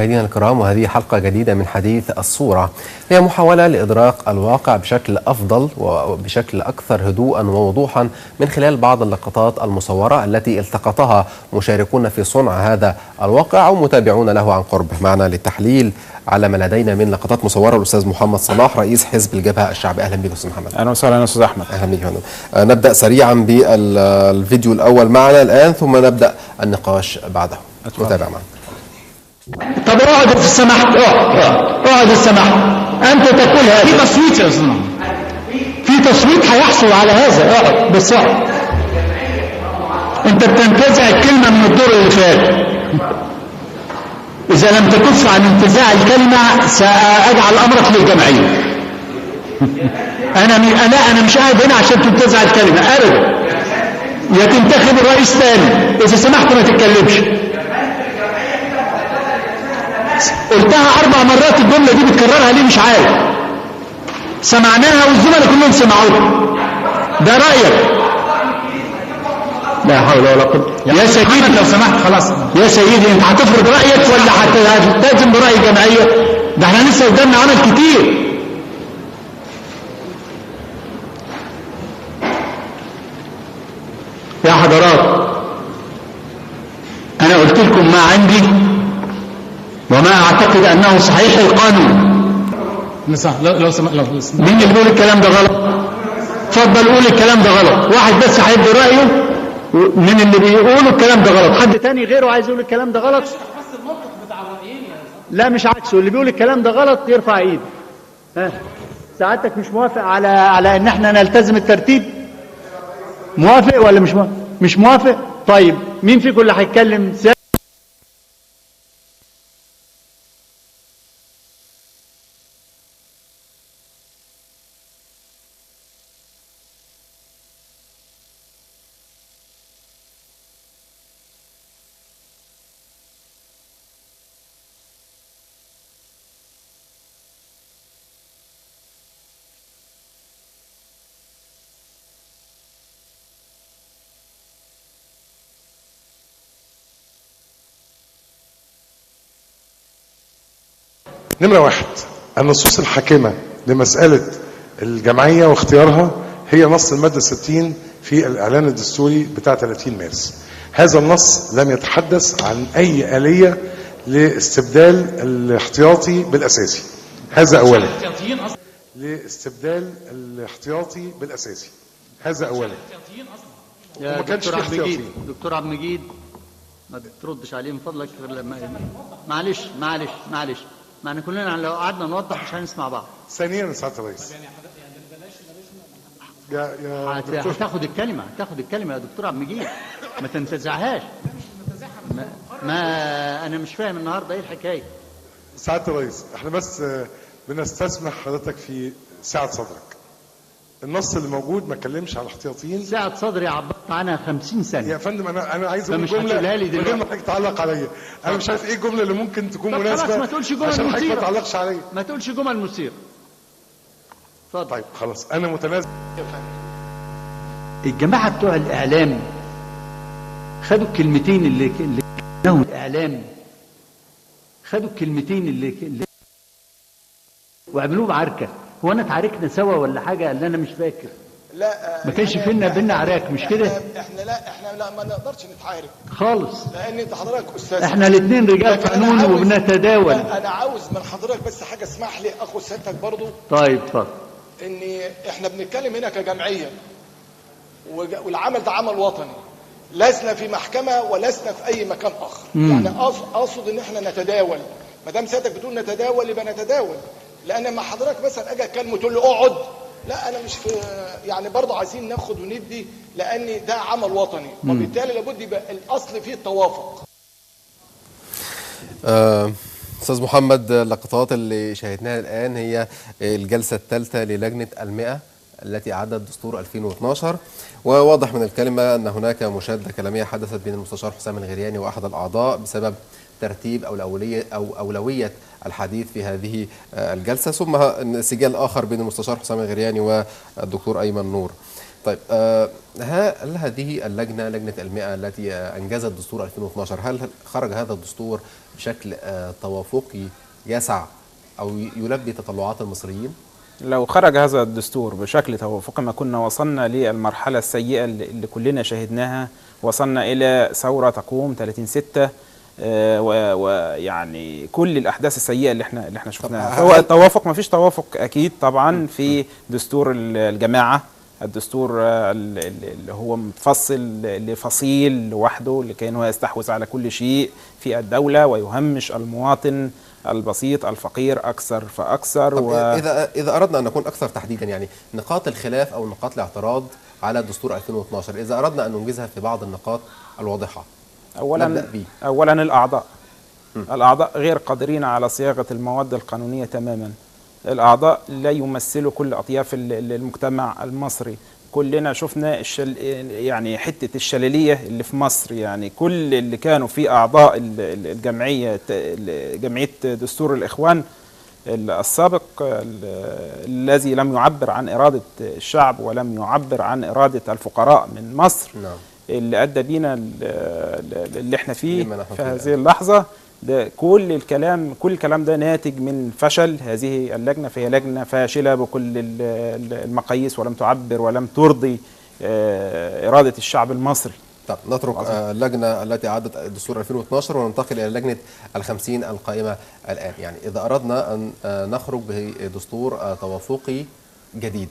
مشاهدينا الكرام، وهذه حلقة جديدة من حديث الصورة، هي محاولة لإدراك الواقع بشكل أفضل وبشكل أكثر هدوءا ووضوحا من خلال بعض اللقطات المصورة التي التقطها مشاركون في صنع هذا الواقع أو متابعون له عن قرب. معنا للتحليل على ما لدينا من لقطات مصورة الأستاذ محمد صلاح رئيس حزب الجبهة الشعبية. أهلا بك أستاذ محمد. أهلا وسهلا أستاذ أحمد. أهلا بك يا فندم. نبدأ سريعا بالفيديو الأول معنا الآن ثم نبدأ النقاش بعده. نتابع معنا. طب اقعد في السماح، اقعد في السماح. انت تقول هذا في تصويت يا استاذ، في تصويت هيحصل على هذا. اقعد بس اقعد. انت بتنتزع الكلمه من الدور اللي فات. اذا لم تكف عن انتزاع الكلمه ساجعل امرك للجمعيه. انا مش قاعد هنا عشان تنتزع الكلمه ابدا. يا تنتخب الرئيس ثاني. اذا سمحت ما تتكلمش. قلتها 4 مرات الجملة دي بتكررها ليه مش عارف. سمعناها والزملاء كلهم سمعوها. ده رأيك. لا حول ولا قوة. يا سيدي لو سمحت خلاص. يا سيدي انت هتفرض رأيك ولا هتلتزم برأي الجمعية؟ ده احنا لسه قدامنا عمل كتير. يا حضرات، انا قلت لكم ما عندي وما اعتقد انه صحيح القانون. لو سمحت مين اللي بيقول الكلام ده غلط؟ اتفضل قول الكلام ده غلط. واحد بس هيدي رايه من اللي بيقولوا الكلام ده غلط. حد تاني غيره عايز يقول الكلام ده غلط؟ لا مش عكسه. اللي بيقول الكلام ده غلط يرفع ايده. ها سعادتك مش موافق على ان احنا نلتزم الترتيب؟ موافق ولا مش موافق؟ مش موافق. طيب مين فيكم اللي هيتكلم؟ نمرة 1، النصوص الحاكمة لمسألة الجمعية واختيارها هي نص المادة 60 في الإعلان الدستوري بتاع 30 مارس. هذا النص لم يتحدث عن أي آلية لاستبدال الاحتياطي بالأساسي. هذا أولا. لاستبدال الاحتياطي بالأساسي. هذا أولا. يا دكتور عبد المجيد، دكتور عبد المجيد ما تردش عليه من فضلك. معلش ما احنا كلنا لو قعدنا نوضح مش هنسمع بعض. ثانيا يا سعاده الرئيس، هتاخد الكلمه يا دكتور عبد المجيد، ما تنتزعهاش. ما انا مش فاهم النهارده ايه الحكايه. سعاده الرئيس، احنا بس بنستسمح حضرتك في سعه صدرك. النص اللي موجود ما اتكلمش على الاحتياطيين. سعه صدري عبرت عنها 50 سنه يا فندم. انا عايز اقول جمله من غير ما حضرتك تعلق عليا. انا مش عارف ايه الجمله اللي ممكن تكون مناسبه. خلاص ما تقولش جمل عشان مثيره. ما تعلقش عليا. ما تقولش جمل مثيره. اتفضل. طيب خلاص انا متنازل. الجماعه بتوع الاعلام خدوا الكلمتين اللي لهم الاعلام، خدوا الكلمتين اللي وعملوه بعركه. هو انا اتعاركنا سوا ولا حاجه؟ اللي انا مش فاكر. لا ما كانش بينا عراك مش كده؟ احنا لا ما نقدرش نتعارك خالص، لان انت حضرتك استاذ. احنا الاثنين رجال قانون وبنتداول. انا عاوز من حضرتك بس حاجه، اسمح لي اخد سيادتك برضو. طيب اتفضل. ان احنا بنتكلم هنا كجمعيه والعمل ده عمل وطني، لسنا في محكمه ولسنا في اي مكان اخر. يعني اقصد ان احنا نتداول. ما دام سيادتك بتقول نتداول يبقى نتداول. لان لما حضرتك مثلا اجي اتكلم وتقول لي اقعد، لا انا مش في، يعني برضه عايزين ناخد وندي، لان ده عمل وطني وبالتالي لابد يبقى الاصل فيه التوافق. استاذ محمد، اللقطات اللي شاهدناها الان هي الجلسه الثالثه للجنه المئة التي اعدت دستور 2012، وواضح من الكلمه ان هناك مشاده كلاميه حدثت بين المستشار حسام الغرياني واحد الاعضاء بسبب ترتيب أولوية الحديث في هذه الجلسة، ثم سجال آخر بين المستشار حسام الغرياني والدكتور أيمن نور. طيب هل هذه اللجنة، لجنة المئة التي أنجزت دستور 2012، هل خرج هذا الدستور بشكل توافقي يسع أو يلبي تطلعات المصريين؟ لو خرج هذا الدستور بشكل توافقي ما كنا وصلنا للمرحلة السيئة اللي كلنا شاهدناها. وصلنا إلى ثورة تقوم 30/6 ويعني كل الأحداث السيئة اللي احنا شفناها. هو التوافق، ما فيش توافق أكيد طبعا في دستور الجماعة، الدستور اللي هو متفصل لفصيل لوحده لكي هو يستحوذ على كل شيء في الدولة ويهمش المواطن البسيط الفقير أكثر فأكثر. إذا أردنا أن نكون أكثر تحديدا، يعني نقاط الخلاف أو نقاط الاعتراض على دستور 2012، إذا أردنا أن ننجزها في بعض النقاط الواضحة. أولا الأعضاء غير قادرين على صياغة المواد القانونية تماما. الأعضاء لا يمثلوا كل أطياف المجتمع المصري. كلنا شفنا يعني حتة الشلالية اللي في مصر، يعني كل اللي كانوا في أعضاء جمعية دستور الإخوان السابق الذي لم يعبر عن إرادة الشعب ولم يعبر عن إرادة الفقراء من مصر. نعم. اللي أدى بينا اللي احنا فيه في هذه اللحظة. ده كل الكلام ده ناتج من فشل هذه اللجنة، فهي لجنة فاشلة بكل المقاييس ولم تعبر ولم ترضي إرادة الشعب المصري. طب نترك اللجنة التي أعدت دستور 2012 وننتقل إلى لجنة ال50 القائمة الآن. يعني إذا أردنا أن نخرج بدستور توافقي جديد،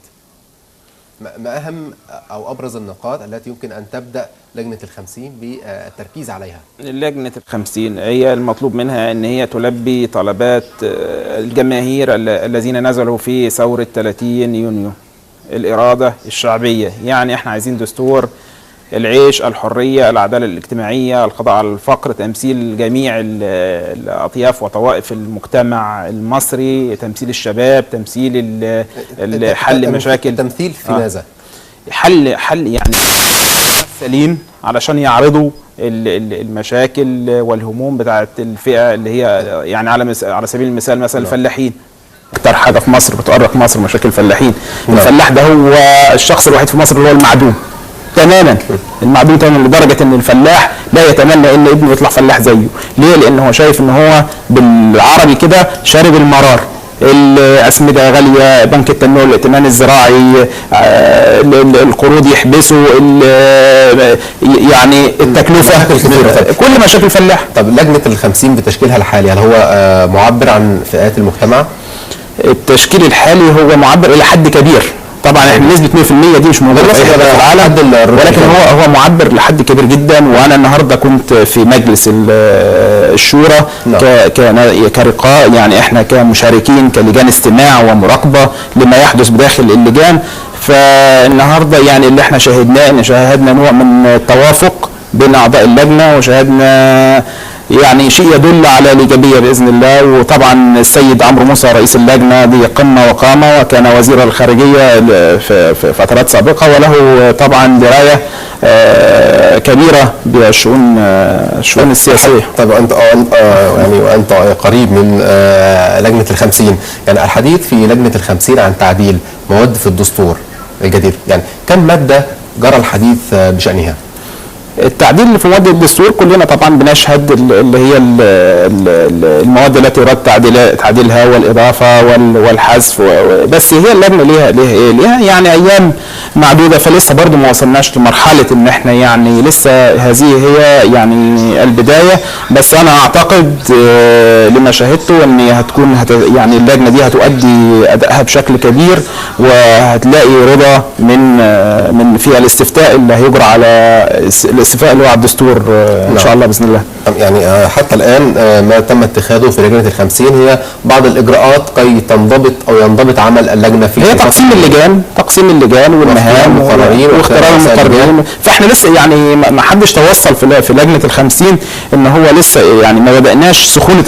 ما أهم أو أبرز النقاط التي يمكن أن تبدأ لجنة ال50 بالتركيز عليها؟ لجنة ال50 هي المطلوب منها أن هي تلبي طلبات الجماهير الذين نزلوا في ثورة 30 يونيو، الإرادة الشعبية. يعني احنا عايزين دستور العيش، الحرية، العدالة الاجتماعية، القضاء على الفقر، تمثيل جميع الأطياف وطوائف المجتمع المصري، تمثيل الشباب، تمثيل حل مشاكل. التمثيل في ماذا؟ حل يعني سليم علشان يعرضوا المشاكل والهموم بتاعت الفئة اللي هي يعني على سبيل المثال مثلا الفلاحين. اكتر حاجة في مصر بتؤرق مصر مشاكل الفلاحين. الفلاح ده هو الشخص الوحيد في مصر اللي هو المعدوم تماما، المعدوم تماما، لدرجه ان الفلاح لا يتمنى ان ابنه يطلع فلاح زيه. ليه؟ لان هو شايف ان هو بالعربي كده شارب المرار. الاسمده غاليه، بنك التنميه والائتمان الزراعي، القروض يحبسوا، يعني التكلفه، كل مشاكل الفلاح. طب لجنه ال50 بتشكيلها الحالي هل هو معبر عن فئات المجتمع؟ التشكيل الحالي هو معبر الى حد كبير. طبعا احنا نسبه 100% دي مش موجوده في العالم، ولكن هو معبر لحد كبير جدا. وانا النهارده كنت في مجلس الشورى كرقاء، يعني احنا كمشاركين كلجان استماع ومراقبه لما يحدث بداخل اللجان. فالنهارده يعني اللي احنا شاهدناه ان شاهدنا نوع من التوافق بين اعضاء اللجنه، وشاهدنا يعني شيء يدل على الإيجابية بإذن الله. وطبعا السيد عمرو موسى رئيس اللجنة دي قمة وقامة، وكان وزير الخارجية في فترات سابقة، وله طبعا دراية كبيرة بالشؤون السياسية. طيب أنت يعني وأنت قريب من لجنة ال50، يعني الحديث في لجنة ال50 عن تعديل مواد في الدستور الجديد، يعني كم مادة جرى الحديث بشأنها؟ التعديل اللي في مواد الدستور كلنا طبعا بنشهد اللي هي المواد التي يراد تعديلها والاضافه والحذف، بس هي اللجنه ليها يعني ايام معدوده، فلسه برضو ما وصلناش لمرحله ان احنا يعني لسه هذه هي يعني البدايه. بس انا اعتقد لما شاهدته ان هتكون يعني اللجنه دي هتؤدي ادائها بشكل كبير، وهتلاقي رضا من في الاستفتاء اللي هيجرى على الاستفتاء اللي هو على الدستور ان شاء الله باذن الله. يعني حتى الان ما تم اتخاذه في لجنه ال50 هي بعض الاجراءات كي تنضبط او ينضبط عمل اللجنه في هي تقسيم اللجان والمهام واختيار المقررين. فاحنا لسه يعني ما حدش توصل في لجنه ال50 ان هو لسه يعني ما بدأناش سخونه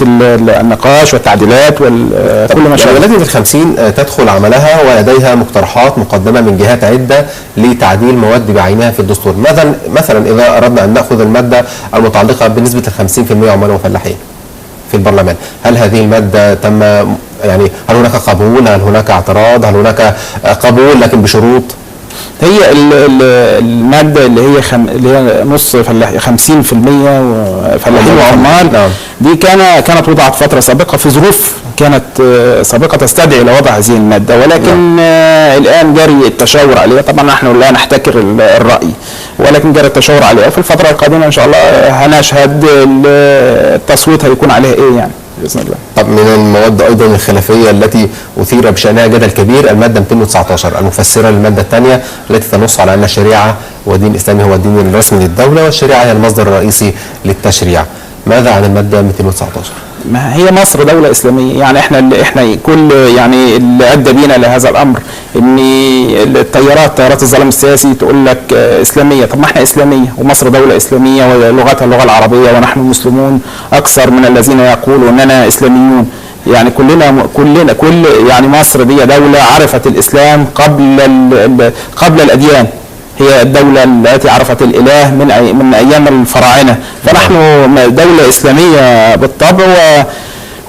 النقاش والتعديلات وكل ما شابه. لجنه ال50 تدخل عملها ولديها مقترحات مقدمه من جهات عده لتعديل مواد بعينها في الدستور. مثلا اذا اردنا ان ناخذ الماده المتعلقه بنسبه ال50% عمال وفلاحين في البرلمان، هل هذه الماده تم يعني هل هناك قبول؟ هل هناك اعتراض؟ هل هناك قبول لكن بشروط؟ هي الماده اللي هي نص 50% فلاحين وعمال، دي كانت وضعت فتره سابقه في ظروف كانت سابقه تستدعي الى وضع هذه الماده، ولكن الان جاري التشاور عليها. طبعا نحن لا نحتكر الراي، ولكن جاري التشاور عليها. في الفتره القادمه ان شاء الله هنشهد التصويت هيكون عليها ايه يعني باذن الله. طب من المواد ايضا الخلافيه التي اثير بشانها جدل كبير الماده 219 المفسره للماده الثانيه التي تنص على ان الشريعه والدين الاسلامي هو الدين الرسمي للدوله والشريعه هي المصدر الرئيسي للتشريع. ماذا عن الماده 219؟ ما هي مصر دولة إسلامية، يعني احنا كل يعني اللي أدى بينا لهذا الأمر إن طيارات الظلام السياسي تقول لك إسلامية. طب ما احنا إسلامية ومصر دولة إسلامية ولغتها اللغة العربية ونحن مسلمون أكثر من الذين يقولوا أننا إسلاميون. يعني كل يعني مصر دي دولة عرفت الإسلام قبل الأديان، هي الدولة التي عرفت الإله من أيام الفراعنة، فنحن دولة إسلامية بالطبع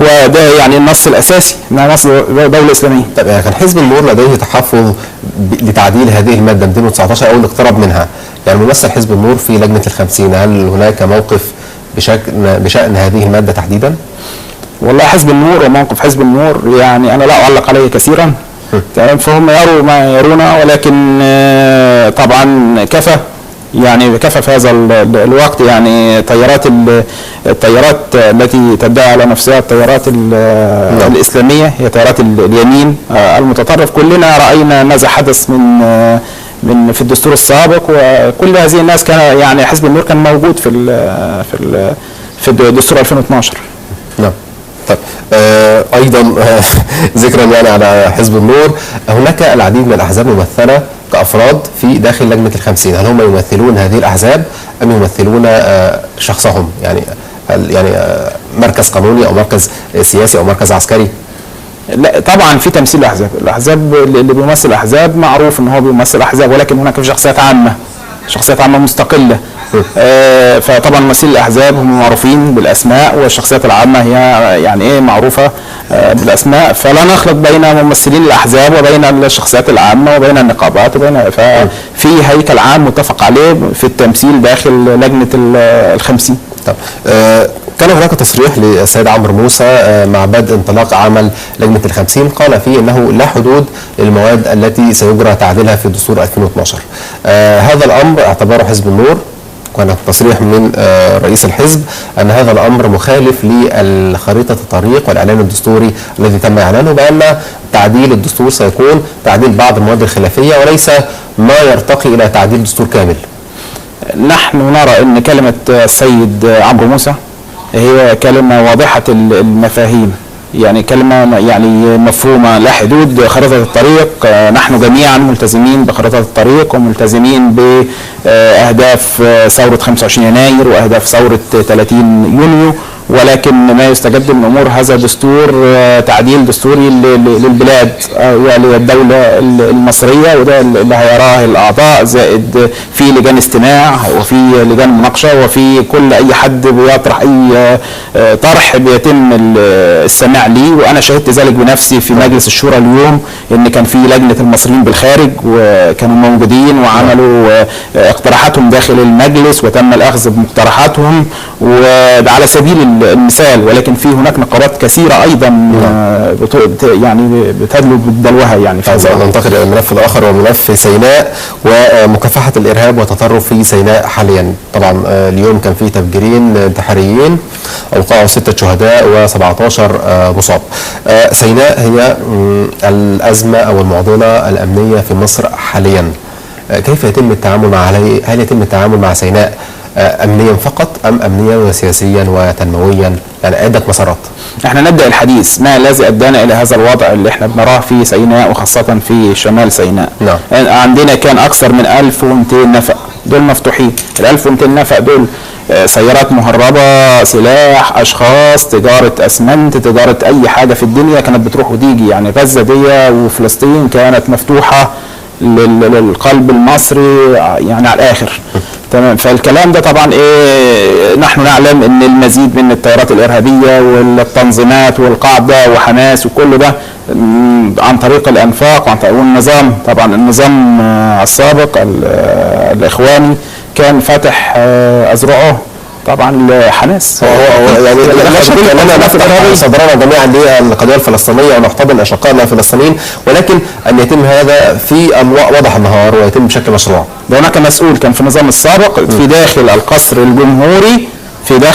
وده يعني النص الأساسي أنها مصر دولة إسلامية. طب يعني كان حزب النور لديه تحفظ لتعديل هذه المادة 219 أو الاقتراب منها، يعني ممثل حزب النور في لجنة ال50، هل هناك موقف بشأن هذه المادة تحديدا؟ والله حزب النور وموقف حزب النور يعني أنا لا أعلق عليه كثيرا، فهم يروا ما يرون، ولكن طبعا كفى في هذا الوقت. يعني التيارات التي تدعي على نفسها التيارات الإسلامية هي تيارات اليمين المتطرف. كلنا رأينا ماذا حدث من في الدستور السابق، وكل هذه الناس كان يعني حزب النور كان موجود في الدستور 2012. نعم. طيب ايضا ذكرا يعني على حزب النور، هناك العديد من الاحزاب ممثله كافراد في داخل لجنه ال50، هل هم يمثلون هذه الاحزاب ام يمثلون شخصهم؟ يعني مركز قانوني او مركز سياسي او مركز عسكري؟ لا طبعا في تمثيل الاحزاب اللي بيمثل احزاب معروف ان هو بيمثل احزاب، ولكن هناك في شخصيات عامه مستقله. فطبعا ممثلي الاحزاب هم معروفين بالاسماء، والشخصيات العامه هي يعني ايه معروفه بالاسماء، فلا نخلط بين ممثلين الاحزاب وبين الشخصيات العامه وبين النقابات ففي هيكل عام متفق عليه في التمثيل داخل لجنه ال50. طب كان هناك تصريح للسيد عمرو موسى مع بدء انطلاق عمل لجنه ال50 قال فيه انه لا حدود للمواد التي سيجرى تعديلها في دستور 2012. هذا الامر اعتبره حزب النور، كان تصريح من رئيس الحزب ان هذا الامر مخالف لخريطه الطريق والاعلان الدستوري الذي تم اعلانه، بان تعديل الدستور سيكون تعديل بعض المواد الخلافيه وليس ما يرتقي الى تعديل دستور كامل. نحن نرى ان كلمه السيد عمرو موسى هي كلمه واضحه المفاهيم، يعني كلمة يعني مفهومة لا حدود خريطة الطريق. نحن جميعا ملتزمين بخريطة الطريق وملتزمين بأهداف ثورة 25 يناير وأهداف ثورة 30 يونيو، ولكن ما يستجد من امور هذا دستور تعديل دستوري للبلاد وللدوله المصريه، وده اللي هيراه الاعضاء، زائد في لجان استماع وفي لجان مناقشه وفي كل اي حد بيطرح اي طرح بيتم السماع ليه. وانا شهدت ذلك بنفسي في مجلس الشورى اليوم، ان كان في لجنه المصريين بالخارج وكانوا موجودين وعملوا اقتراحاتهم داخل المجلس وتم الاخذ بمقترحاتهم، وده على سبيل المثال. ولكن في هناك نقابات كثيره ايضا يعني بتدلو بالدلوها يعني. ننتقل الى الملف الاخر وملف سيناء ومكافحه الارهاب والتطرف في سيناء حاليا. طبعا اليوم كان في تفجيرين انتحاريين اوقعوا 6 شهداء و17 مصاب. سيناء هي الازمه او المعضله الامنيه في مصر حاليا، كيف يتم التعامل مع هل يتم التعامل مع سيناء امنيا فقط ام امنيا وسياسيا وتنمويا؟ يعني عده مسارات. احنا نبدا الحديث ما الذي ادانا الى هذا الوضع اللي احنا بنراه في سيناء وخاصه في شمال سيناء. نعم. عندنا كان اكثر من 1200 نفق دول مفتوحين، ال 1200 نفق دول سيارات مهربه، سلاح، اشخاص، تجاره اسمنت، تجاره اي حاجه في الدنيا كانت بتروح وتيجي. يعني غزه دي وفلسطين كانت مفتوحه للقلب المصري يعني على الاخر. تمام. فالكلام ده طبعا نحن نعلم ان المزيد من التيارات الارهابيه والتنظيمات والقاعده وحماس وكل ده عن طريق الانفاق وعن طريق النظام. طبعا النظام السابق الاخواني كان فاتح اذرعه طبعا لحماس. هو يعني لا شك اننا نفتح صدرنا جميعا للقضيه الفلسطينيه ونحتضن اشقائنا الفلسطينيين، ولكن ان يتم هذا في وضح النهار ويتم بشكل مشروع. ده هناك مسؤول كان في النظام السابق في داخل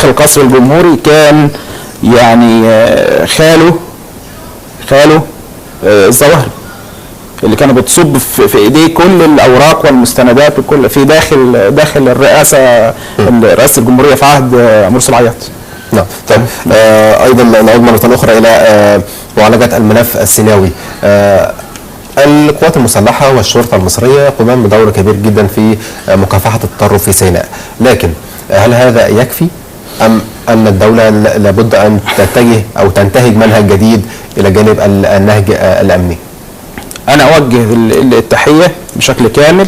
القصر الجمهوري، كان يعني خاله الظواهري اللي كانوا بتصب في ايديه كل الاوراق والمستندات وكل في داخل رئاسه الجمهوريه في عهد مرسي العياط. نعم. طيب ايضا نعود مره اخرى الى معالجه الملف السيناوي. القوات المسلحه والشرطه المصريه يقومان بدور كبير جدا في مكافحه التطرف في سيناء، لكن هل هذا يكفي ام ان الدوله لابد ان تتجه او تنتهج منهج جديد الى جانب النهج الامني؟ أنا أوجه التحية بشكل كامل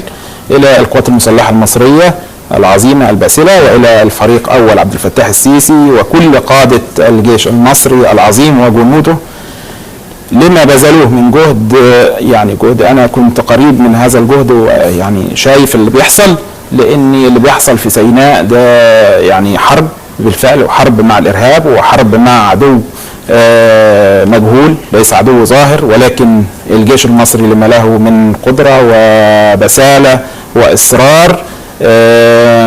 إلى القوات المسلحة المصرية العظيمة الباسلة، وإلى الفريق أول عبد الفتاح السيسي وكل قادة الجيش المصري العظيم وجنوده لما بذلوه من جهد. يعني جهد أنا كنت قريب من هذا الجهد ويعني شايف اللي بيحصل، لأن اللي بيحصل في سيناء ده يعني حرب بالفعل، وحرب مع الإرهاب وحرب مع عدو مجهول ليس عدو ظاهر، ولكن الجيش المصري لما له من قدرة وبسالة وإصرار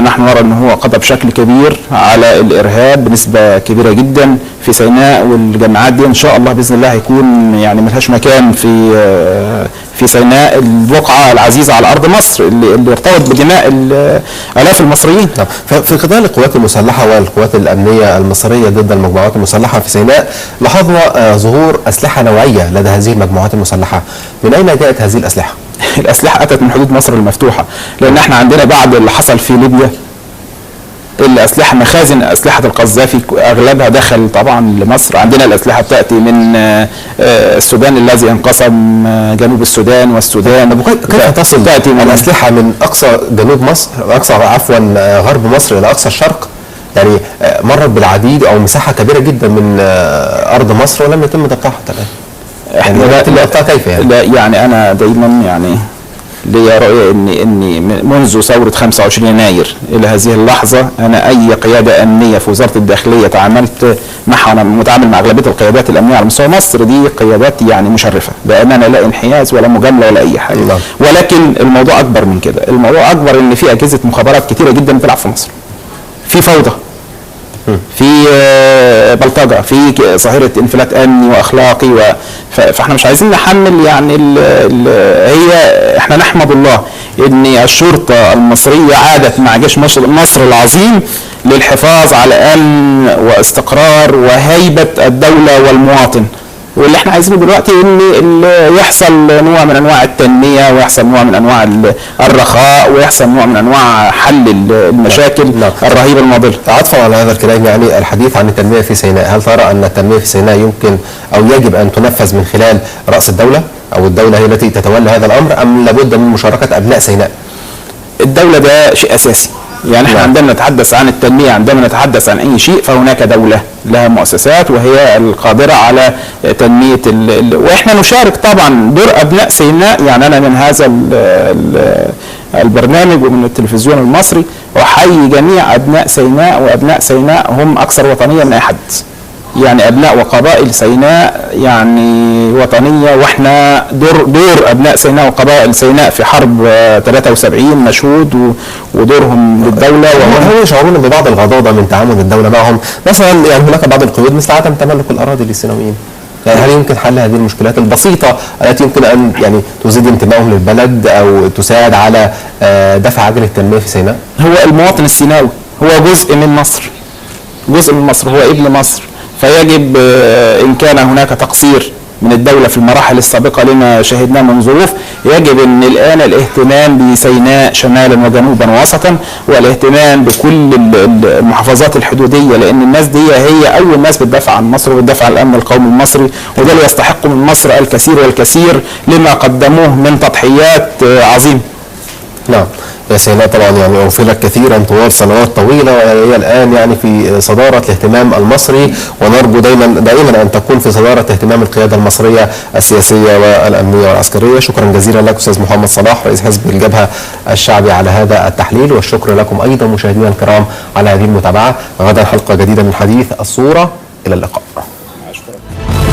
نحن نرى أنه هو قضى بشكل كبير على الإرهاب بنسبة كبيرة جدا في سيناء. والجماعات دي إن شاء الله بإذن الله هيكون يعني ملهاش مكان في سيناء، البقعة العزيزة على أرض مصر اللي ارتبط بدماء آلاف المصريين. في قضاء القوات المسلحة والقوات الأمنية المصرية ضد المجموعات المسلحة في سيناء لاحظنا ظهور أسلحة نوعية لدى هذه المجموعات المسلحة. من أين جاءت هذه الأسلحة؟ الأسلحة أتت من حدود مصر المفتوحة، لأن احنا عندنا بعد اللي حصل في ليبيا الأسلحة مخازن أسلحة القذافي أغلبها دخل طبعا لمصر. عندنا الأسلحة بتأتي من السودان الذي انقسم جنوب السودان والسودان. كيف تصل تأتي من الأسلحة من أقصى جنوب مصر غرب مصر إلى أقصى الشرق؟ يعني مرت بالعديد أو مساحة كبيرة جدا من أرض مصر ولم يتم ضبطها حتى الآن. يعني ضبطها كيف يعني؟ لا يعني أنا دايما يعني لي رؤية اني منذ ثورة 25 يناير الى هذه اللحظة انا اي قيادة امنية في وزارة الداخلية تعاملت معها، انا متعامل مع اغلبية القيادات الامنية على مستوى مصر، دي قيادات يعني مشرفة بامانة، لا انحياز ولا مجاملة ولا اي حاجة. ولكن الموضوع اكبر من كده، الموضوع اكبر ان في اجهزة مخابرات كتيرة جدا بتلعب في مصر، في فوضى، في بلطجة، في ظاهرة انفلات امني واخلاقي فاحنا مش عايزين نحمل يعني احنا نحمد الله ان الشرطة المصرية عادت مع جيش مصر العظيم للحفاظ على امن واستقرار وهيبة الدولة والمواطن. واللي احنا عايزينه دلوقتي ان يحصل نوع من انواع التنميه، ويحصل نوع من انواع الرخاء، ويحصل نوع من انواع حل المشاكل الرهيبه الماضيه. عطفا على هذا الكلام، يعني الحديث عن التنميه في سيناء، هل ترى ان التنميه في سيناء يمكن او يجب ان تنفذ من خلال راس الدوله او الدوله هي التي تتولى هذا الامر، ام لابد من مشاركه ابناء سيناء؟ الدوله ده شيء اساسي، يعني احنا عندما نتحدث عن التنمية، عندما نتحدث عن أي شيء فهناك دولة لها مؤسسات وهي القادرة على تنمية وإحنا نشارك طبعا دور أبناء سيناء. يعني أنا من هذا البرنامج ومن التلفزيون المصري أحيي جميع أبناء سيناء، وأبناء سيناء هم أكثر وطنية من أي حد. يعني أبناء وقبائل سيناء يعني وطنية، وإحنا دور أبناء سيناء وقبائل سيناء في حرب 73 مشهود ودورهم للدولة، وهم يشعرون ببعض الغضاضة من تعامل الدولة معهم. مثلا يعني هناك بعض القيود مثل عدم تملك الأراضي للسيناويين. يعني هل يمكن حل هذه المشكلات البسيطة التي يمكن أن يعني تزيد انتمائهم للبلد أو تساعد على دفع عجل التنمية في سيناء؟ هو المواطن السيناوي هو جزء من مصر، هو ابن مصر، فيجب إن كان هناك تقصير من الدولة في المراحل السابقة لما شهدناه من ظروف، يجب أن الآن الاهتمام بسيناء شمالا وجنوبا ووسطا، والاهتمام بكل المحافظات الحدودية، لأن الناس دي هي أول ناس بتدافع عن مصر وبتدافع عن الأمن القومي المصري، وده يستحق من مصر الكثير والكثير لما قدموه من تضحيات عظيمة. نعم يا سيناء، طبعا يعني أوفلت كثيرا طوال سنوات طويلة، وهي الآن يعني في صدارة الاهتمام المصري، ونرجو دائما أن تكون في صدارة اهتمام القيادة المصرية السياسية والأمنية والعسكرية. شكرا جزيلا لك أستاذ محمد صلاح رئيس حزب الجبهة الشعبي على هذا التحليل، والشكر لكم أيضا مشاهدينا الكرام على هذه المتابعة. غدا حلقة جديدة من حديث الصورة، إلى اللقاء.